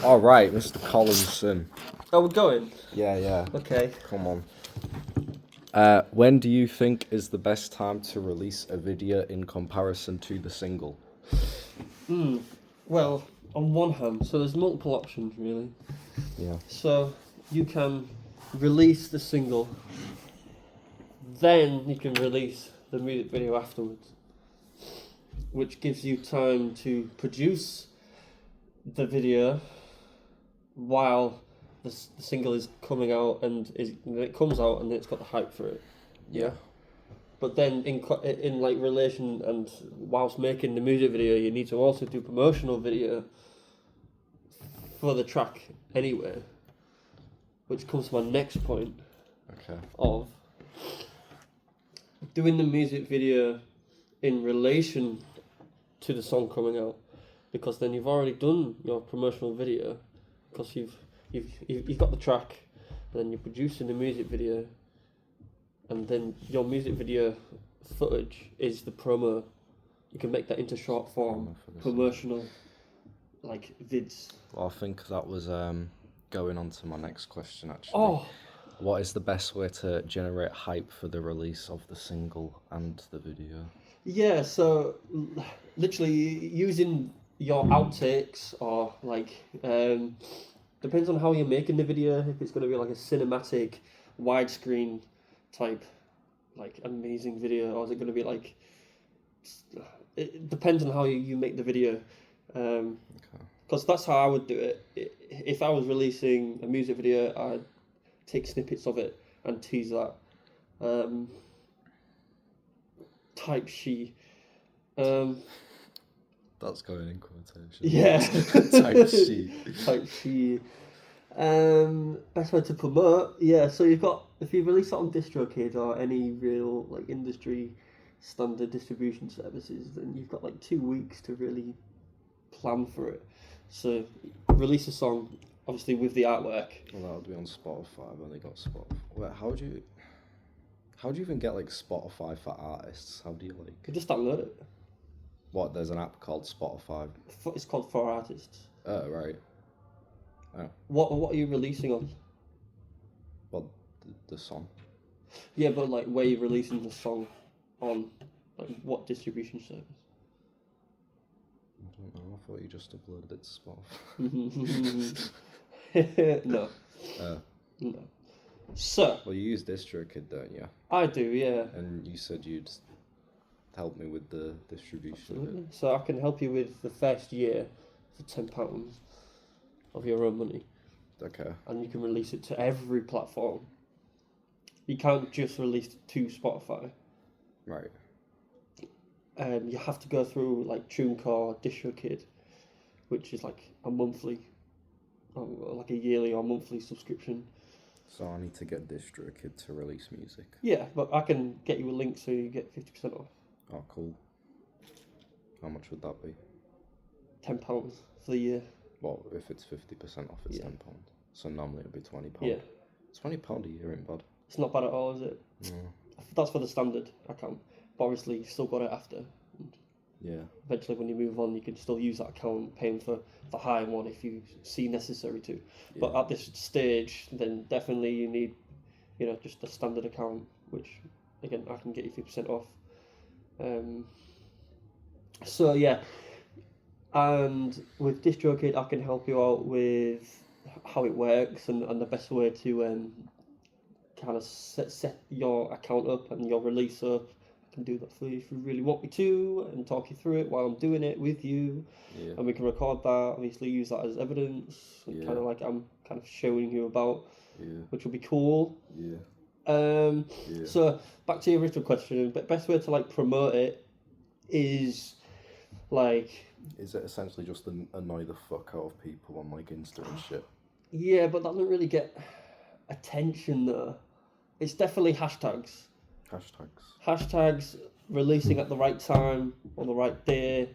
All right, Mr. Collinson. Oh, we're going? Yeah. Okay. Come on. When do you think is the best time to release a video in comparison to the single? Well, on one hand, so there's multiple options, really. Yeah. So you can release the single, then you can release the music video afterwards, which gives you time to produce the video while the single is coming out, and it comes out and it's got the hype for it. Yeah. But then in like relation and whilst making the music video, you need to also do promotional video for the track anyway, which comes to my next point. Okay. Of doing the music video in relation to the song coming out, because then you've already done your promotional video, because you've got the track, and then you're producing the music video, and then your music video footage is the promo. You can make that into short form promotional like vids. Well, I think that was going on to my next question actually. Oh. What is the best way to generate hype for the release of the single and the video? Yeah, so literally using your outtakes or like depends on how you're making the video. If it's going to be like a cinematic, widescreen type, like amazing video, or is it going to be like? It depends on how you make the video. Because that's how I would do it. If I was releasing a music video, I'd take snippets of it and tease that. Type she. That's going in quotation. Yeah. Type she. Type she. Best way to promote. Yeah, so if you release it on DistroKid or any real like industry standard distribution services, then you've got like 2 weeks to really plan for it. So release a song, obviously with the artwork. Well, that would be on Spotify. I've only got Spotify. Wait, how do you even get like Spotify for artists? How do you like? You just download it. What? There's an app called Spotify. It's called For Artists. Oh right. Oh. What are you releasing on? Well, the song. Yeah, but like where you're releasing the song on, like what distribution service? I don't know. I thought you just uploaded it to Spotify. No. No. So. Well, you use DistroKid, don't you? I do, yeah. And you said you'd help me with the distribution. Absolutely. So I can help you with the first year for £10 of your own money. Okay. And you can release it to every platform. You can't just release it to Spotify. Right. You have to go through like TuneCore, DistroKid, which is like a monthly, or like a yearly or monthly subscription. So I need to get DistroKid to release music. Yeah, but I can get you a link so you get 50% off. Oh, cool. How much would that be? £10 for the year. Well, if it's 50% off, it's £10. So normally it'd be £20. Yeah. £20 a year ain't bad. It's not bad at all, is it? No. That's for the standard account. But obviously, you've still got it after. And yeah. Eventually, when you move on, you can still use that account, paying for the higher one if you see necessary to. Yeah. But at this stage, then definitely you need, just a standard account, which again I can get you 50% off. So yeah, and with DistroKid, I can help you out with how it works and the best way to kind of set your account up and your release up. I can do that for you if you really want me to, and talk you through it while I'm doing it with you. Yeah. And we can record that, obviously use that as evidence, and kind of like I'm kind of showing you about, which will be cool. Yeah. So back to your original question, but best way to like promote it is like. Is it essentially just to annoy the fuck out of people on like Insta and shit? Yeah, but that doesn't really get attention though. It's definitely hashtags. Hashtags, releasing at the right time on the right day.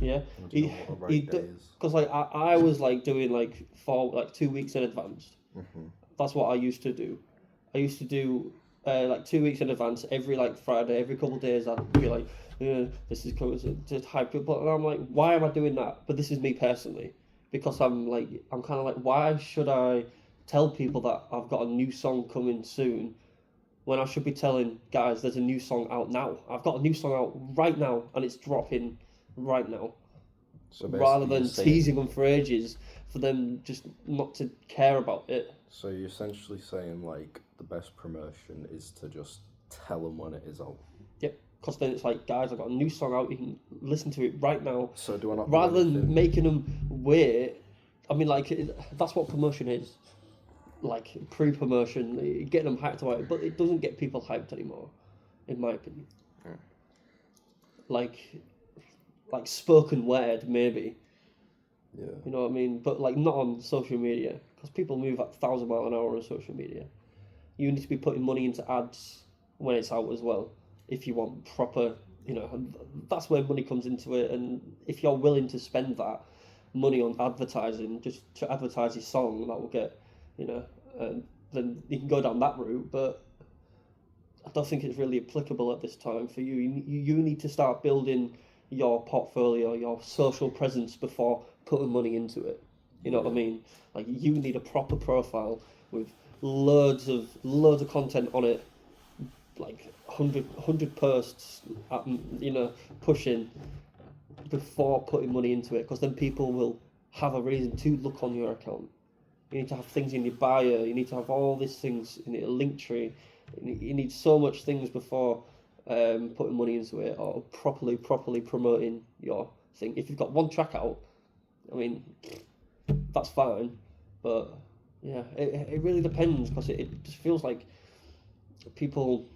Yeah. Because like I was like doing like for like 2 weeks in advance. Mm-hmm. That's what I used to do. I used to do like 2 weeks in advance, every like Friday, every couple of days I'd be like, this is coming to hype people, and I'm like, why am I doing that? But this is me personally. because I'm kind of like, why should I tell people that I've got a new song coming soon when I should be telling guys there's a new song out now? I've got a new song out right now and it's dropping right now. So Rather basically, than teasing them for ages for them just not to care about it. So you're essentially saying like the best promotion is to just tell them when it is out. Yep. Because then it's like, guys, I've got a new song out. You can listen to it right now. So do I not Rather do than anything? making them wait. I mean, like, that's what promotion is. Like, pre-promotion, getting them hyped about it. But it doesn't get people hyped anymore, in my opinion. Yeah. Like spoken word, maybe. Yeah. You know what I mean? But, like, not on social media. Because people move at 1,000 miles an hour on social media. You need to be putting money into ads when it's out as well. If you want proper, that's where money comes into it. And if you're willing to spend that money on advertising, just to advertise your song, that will get, then you can go down that route. But I don't think it's really applicable at this time for you. You need to start building your portfolio, your social presence before putting money into it. You know what I mean? Like, you need a proper profile with loads of content on it, like 100 posts, pushing before putting money into it, because then people will have a reason to look on your account. You need to have things in your bio. You need to have all these things in a link tree. You need so much things before putting money into it or properly promoting your thing. If you've got one track out, I mean, that's fine, but yeah, it really depends, because it just feels like people,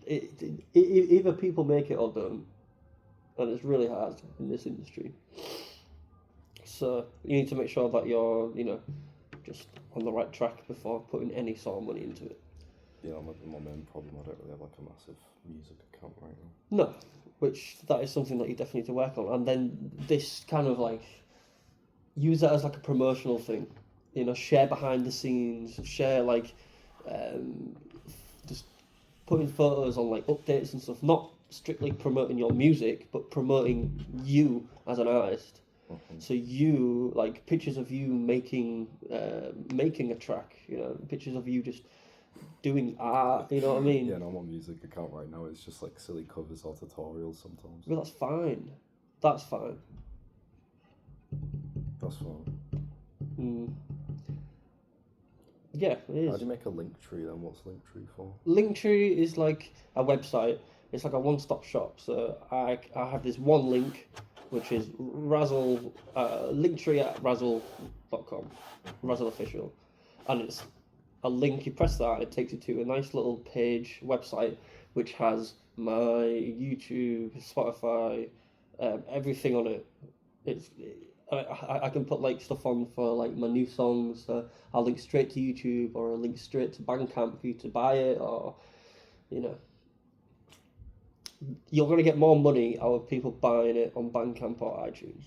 either people make it or don't, and it's really hard in this industry. So you need to make sure that you're, just on the right track before putting any sort of money into it. Yeah, my main problem, I don't really have like a massive music account right now. No, which that is something that you definitely need to work on, and then this kind of like use that as like a promotional thing, share behind the scenes, share like just putting photos on like updates and stuff, not strictly promoting your music, but promoting you as an artist. Mm-hmm. So you, like, pictures of you making a track, pictures of you just doing art, you know what I mean? Yeah, no, I'm on music account right now. It's just like silly covers or tutorials sometimes. But that's fine. That's fine. That's fine. Mm. Yeah, it is. How do you make a link tree then? What's Linktree for? Linktree is like a website. It's like a one-stop shop. So I have this one link, which is Razzle, Linktree at Razzle.com, Razzle Official, and it's a link. You press that, and it takes you to a nice little page website, which has my YouTube, Spotify, everything on it. I can put like stuff on for like my new songs. I'll link straight to YouTube, or I'll link straight to Bandcamp for you to buy it, or you're going to get more money out of people buying it on Bandcamp or iTunes.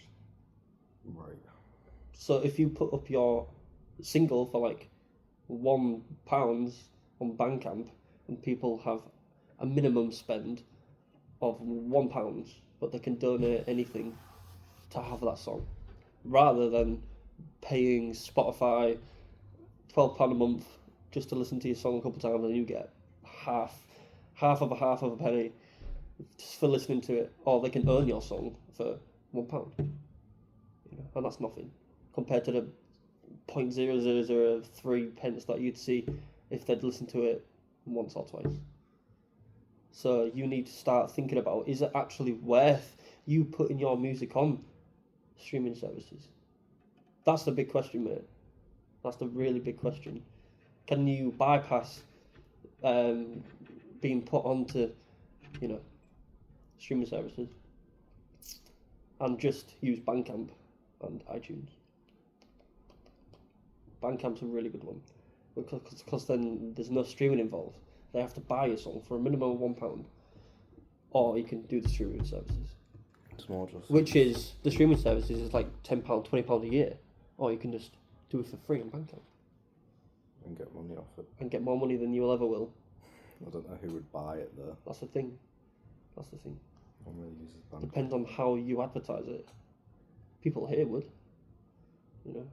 Right. So if you put up your single for like £1 on Bandcamp, and people have a minimum spend of £1, but they can donate anything to have that song, rather than paying Spotify £12 a month just to listen to your song a couple of times, and you get half of a penny just for listening to it, or they can earn your song for £1, and that's nothing compared to the 0.0003 pence that you'd see if they'd listen to it once or twice. So you need to start thinking about, is it actually worth you putting your music on streaming services? That's the big question, mate. That's the really big question. Can you bypass being put onto, streaming services and just use Bandcamp and iTunes? Bandcamp's a really good one, because then there's no streaming involved. They have to buy your song for a minimum of £1, or you can do the streaming services. It's more just. Which is, the streaming services is like £10, £20 a year, or you can just do it for free on Bandcamp And get money off it. and get more money than you will ever will. I don't know who would buy it though. That's the thing. No one really uses Bandcamp. Depends on how you advertise it. People here would. You know,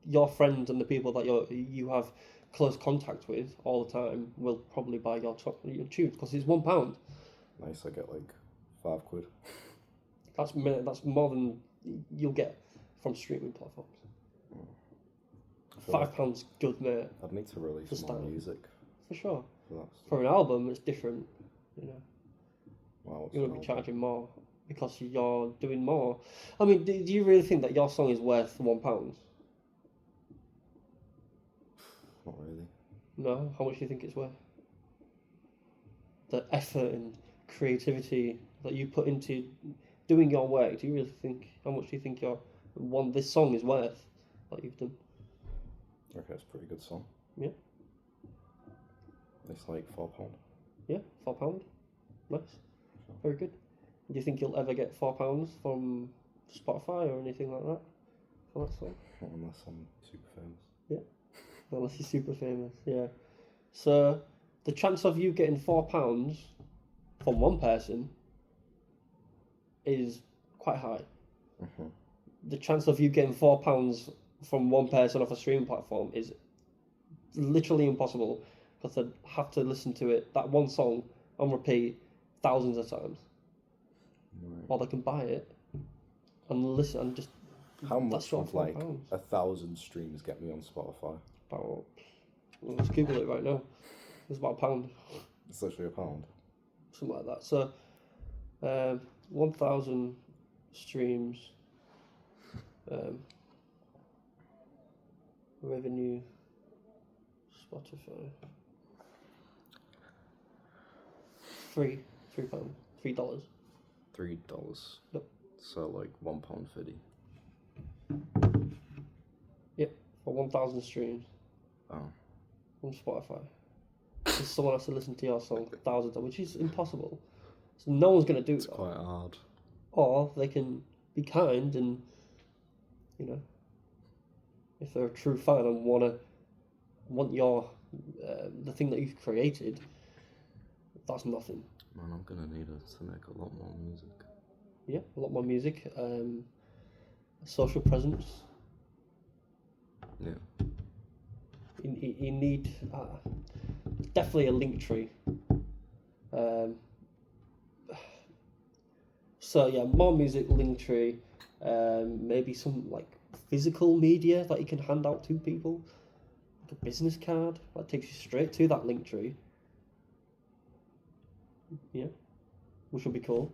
your friends and the people that you have close contact with all the time will probably buy your tunes because it's £1. Nice, I get like £5. That's more than you'll get from streaming platforms. I feel like £5 good, mate. I'd need to release For more starting. music For sure. for that. For an album, it's different. You know, Wow, what's you're an gonna be album? charging more because you're doing more. I mean, do you really think that your song is worth £1? Not really. No. How much do you think it's worth? The effort and creativity that you put into doing your work. Do you really think? How much do you think this song is worth that you've done? Okay, it's a pretty good song. Yeah. It's like £4. Yeah, £4. Nice. Very good. Do you think you'll ever get £4 from Spotify or anything like that for that song? Not unless I'm super famous. Unless you're super famous, yeah. So the chance of you getting £4 from one person is quite high. Mm-hmm. The chance of you getting £4 from one person off a streaming platform is literally impossible because they'd have to listen to that one song on repeat thousands of times. Right. Or they can buy it and listen and just. How much your would like £4. 1,000 streams get me on Spotify? About, let's Google it right now. It's about £1, It's literally £1. something like that. So, 1,000 streams, revenue, Spotify, £3, $3. $3. Yep. So like £1.50. Yep, for 1,000 streams. Oh. On Spotify. Because someone has to listen to your song thousands of, which is impossible. So no one's gonna do It's that. quite hard. Or they can be kind and, you know, if they're a true fan and want your the thing that you've created, that's nothing. Man, I'm gonna need to make a lot more music. Yeah, a lot more music, social presence. Yeah. You need definitely a link tree. So yeah, more music, link tree, maybe some like physical media that you can hand out to people, like a business card that takes you straight to that link tree. Yeah, which would be cool.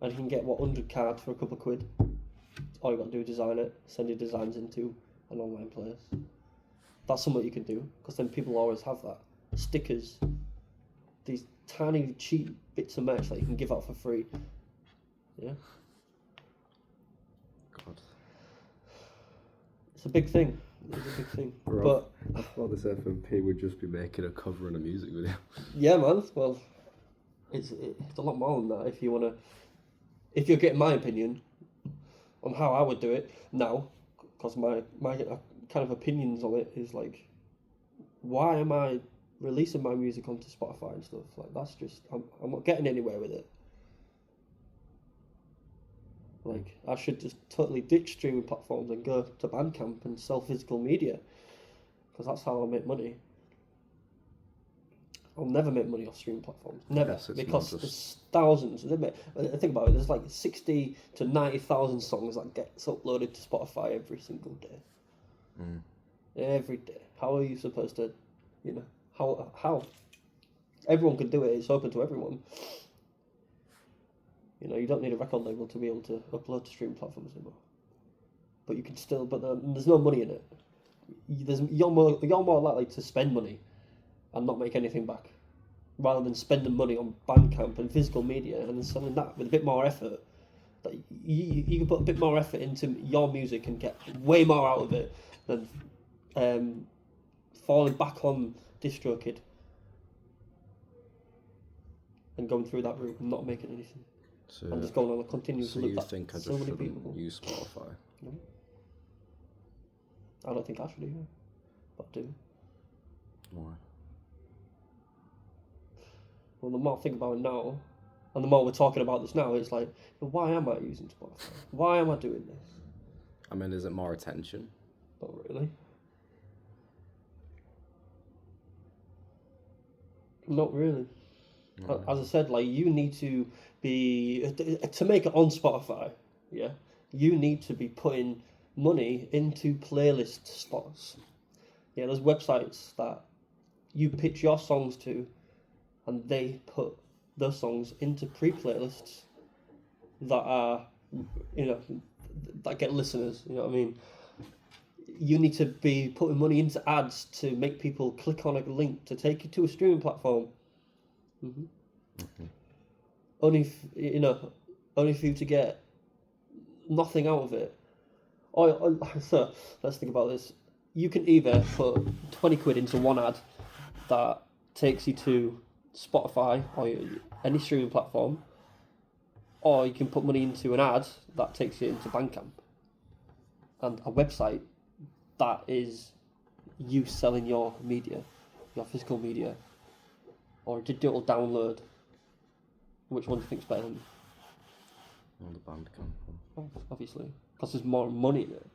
And you can get 100 cards for a couple of quid. All you got to do is design it, send your designs into an online place. That's something you can do because then people always have that. Stickers, these tiny cheap bits of merch that you can give out for free. Yeah. God. It's a big thing. It's a big thing. Bro, But I thought this FMP would just be making a cover and a music video. yeah, man. Well, it's a lot more than that. If you're getting my opinion on how I would do it now, because my kind of opinions on it is like, why am I releasing my music onto Spotify and stuff? Like that's just I'm not getting anywhere with it. Like I should just totally ditch streaming platforms and go to Bandcamp and sell physical media, because that's how I'll make money. I'll never make money off streaming platforms, never, Yes, it's because not just- there's thousands. Think about it. There's like 60 to 90,000 songs that gets uploaded to Spotify every single day. Mm. Every day. How are you supposed to, you know, how? Everyone can do it. It's open to everyone. You know, you don't need a record label to be able to upload to streaming platforms anymore. But you can still, but there's no money in it. You're more likely to spend money and not make anything back, rather than spending money on Bandcamp and physical media and then selling that with a bit more effort. That you can put a bit more effort into your music and get way more out of it than falling back on DistroKid and going through that route and not making anything. So, I'm just going on a continuous so loop. you That think I just so many shouldn't people. use Spotify? No. I don't think I should either, but I do. Why? Well, the more I think about it now, and the more we're talking about this now, it's like, why am I using Spotify? Why am I doing this? I mean, is it more attention? Not really. Not really. As I said, like you need to be to make it on Spotify. Yeah, you need to be putting money into playlist spots. Yeah, there's websites that you pitch your songs to, and they put those songs into pre-playlists that are, you know, that get listeners. You know what I mean? You need to be putting money into ads to make people click on a link to take you to a streaming platform. Only only for you to get nothing out of it. So let's think about this. You can either put 20 quid into one ad that takes you to Spotify or any streaming platform, or you can put money into an ad that takes you into Bandcamp and a website that is you selling your media, your physical media, or a digital download. Which one do you think's better? On the Bandcamp one. Obviously, because there's more money in it.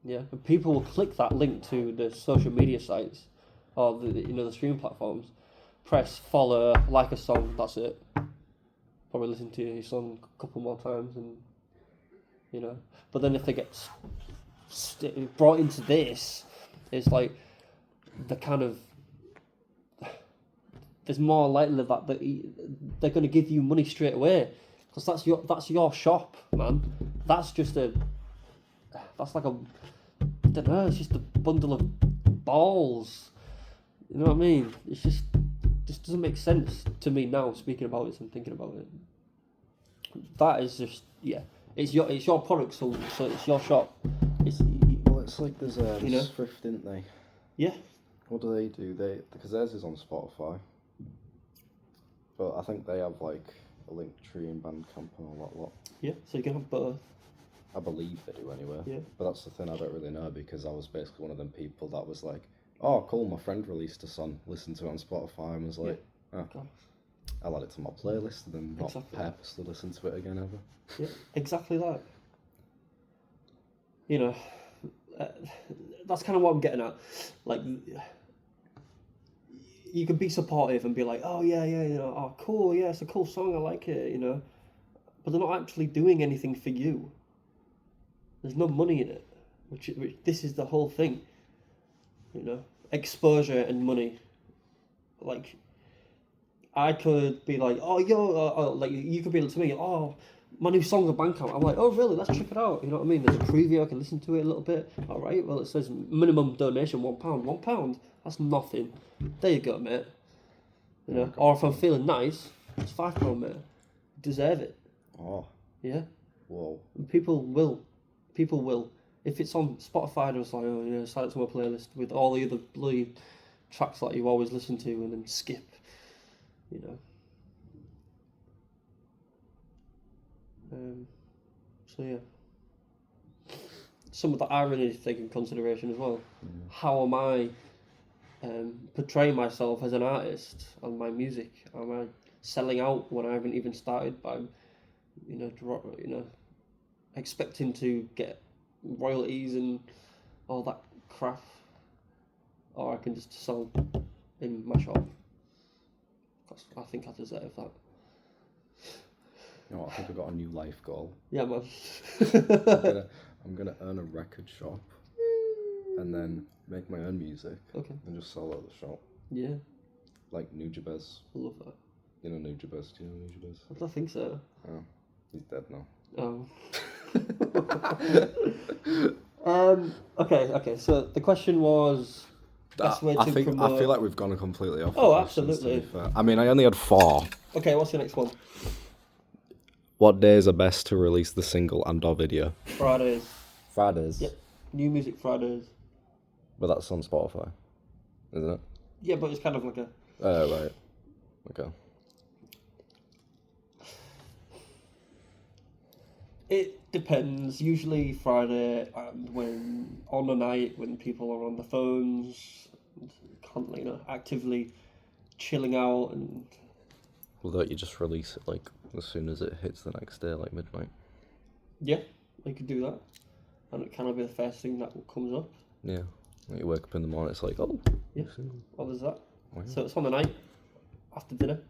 Yeah, and people will click that link to the social media sites or the streaming platforms, press follow, like a song. That's it. Probably listen to your song a couple more times, and But then if they get brought into this, it's like the kind of there's more likely that they're going to give you money straight away because that's your shop, man. That's like a I don't know. It's just a bundle of balls. You know what I mean? It's just doesn't make sense to me now. Speaking about it and thinking about it, that is just It's your product, so it's your shop. It's like there's Thrift, didn't they? Yeah. What do? Because theirs is on Spotify. But I think they have like a link tree and Bandcamp and all that lot. Yeah, so you can have both. I believe they do anyway. Yeah. But that's the thing, I don't really know because I was basically one of them people that was like, oh cool, my friend released a song, listened to it on Spotify and was like, I'll add it to my playlist and then not purposely listen to it again ever. Yeah, exactly that. That's kind of what I'm getting at. Like, you can be supportive and be like, oh yeah, oh cool, yeah, it's a cool song, I like it, but they're not actually doing anything for you. There's no money in it, which this is the whole thing, exposure and money. Like, I could be like, oh yo, like you could be like to me, oh, my new song's on Bandcamp. I'm like, oh really? Let's check it out. You know what I mean? There's a preview. I can listen to it a little bit. All right. Well, it says minimum donation £1. £1. That's nothing. There you go, mate. Or if I'm feeling nice, it's £5, mate. Deserve it. Oh. Yeah. Whoa. And people will. If it's on Spotify, it's like, oh, sign up to my playlist with all the other bloody tracks that you always listen to and then skip. So yeah, some of that I really need to take in consideration as well. How am I portraying myself as an artist and my music? Am I selling out when I haven't even started by, expecting to get royalties and all that crap? Or I can just sell in my shop. Because I think I deserve that. You know what, I think I've got a new life goal. Yeah, man. I'm gonna earn a record shop and then make my own music. Okay. And just sell at the shop. Yeah. Like Nujabez. I love that. You know Nujabez? Do you know Nujabez? I don't think so. Oh, he's dead now. Oh. Okay. So the question was best way to promote. I feel like we've gone completely off. Oh, absolutely. I mean, I only had 4. Okay, what's your next one? What days are best to release the single and/or video? Fridays. Fridays. Yep. New Music Fridays. But that's on Spotify, isn't it? Yeah, but it's kind of like a. Right. Okay. It depends. Usually Friday, and when on a night when people are on the phones, and, actively chilling out and. Well, don't you just release it like as soon as it hits the next day, like midnight? Yeah, you could do that. and it kind of be the first thing that comes up. Yeah. When you wake up in the morning, it's like, oh. Yeah. What was that? Wow. So it's on the night after dinner.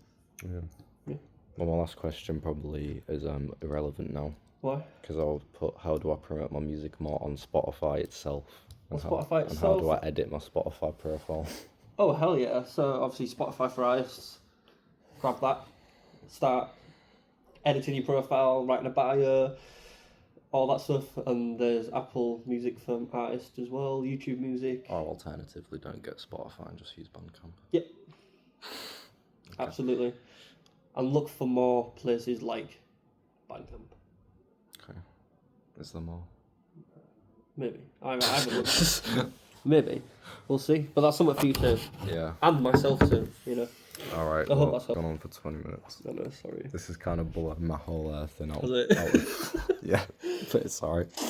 Yeah. Yeah. Well, my last question probably is irrelevant now. Why? Because I'll put, how do I promote my music more on Spotify itself? On Spotify itself? And how do I edit my Spotify profile? Oh, hell yeah. So obviously Spotify for artists. Grab that. Start editing your profile, writing a bio, all that stuff. And there's Apple Music for artists as well, YouTube Music. Or alternatively, don't get Spotify and just use Bandcamp. Yep. Okay. Absolutely. And look for more places like Bandcamp. Okay. Is there more? Maybe. I haven't looked. Maybe. We'll see. But that's something for you too. Yeah. And myself too, you know. Alright, I hope well, that's gone on for 20 minutes. No, sorry. This is kind of blowing my whole thing out. Was it? Yeah, but it's alright.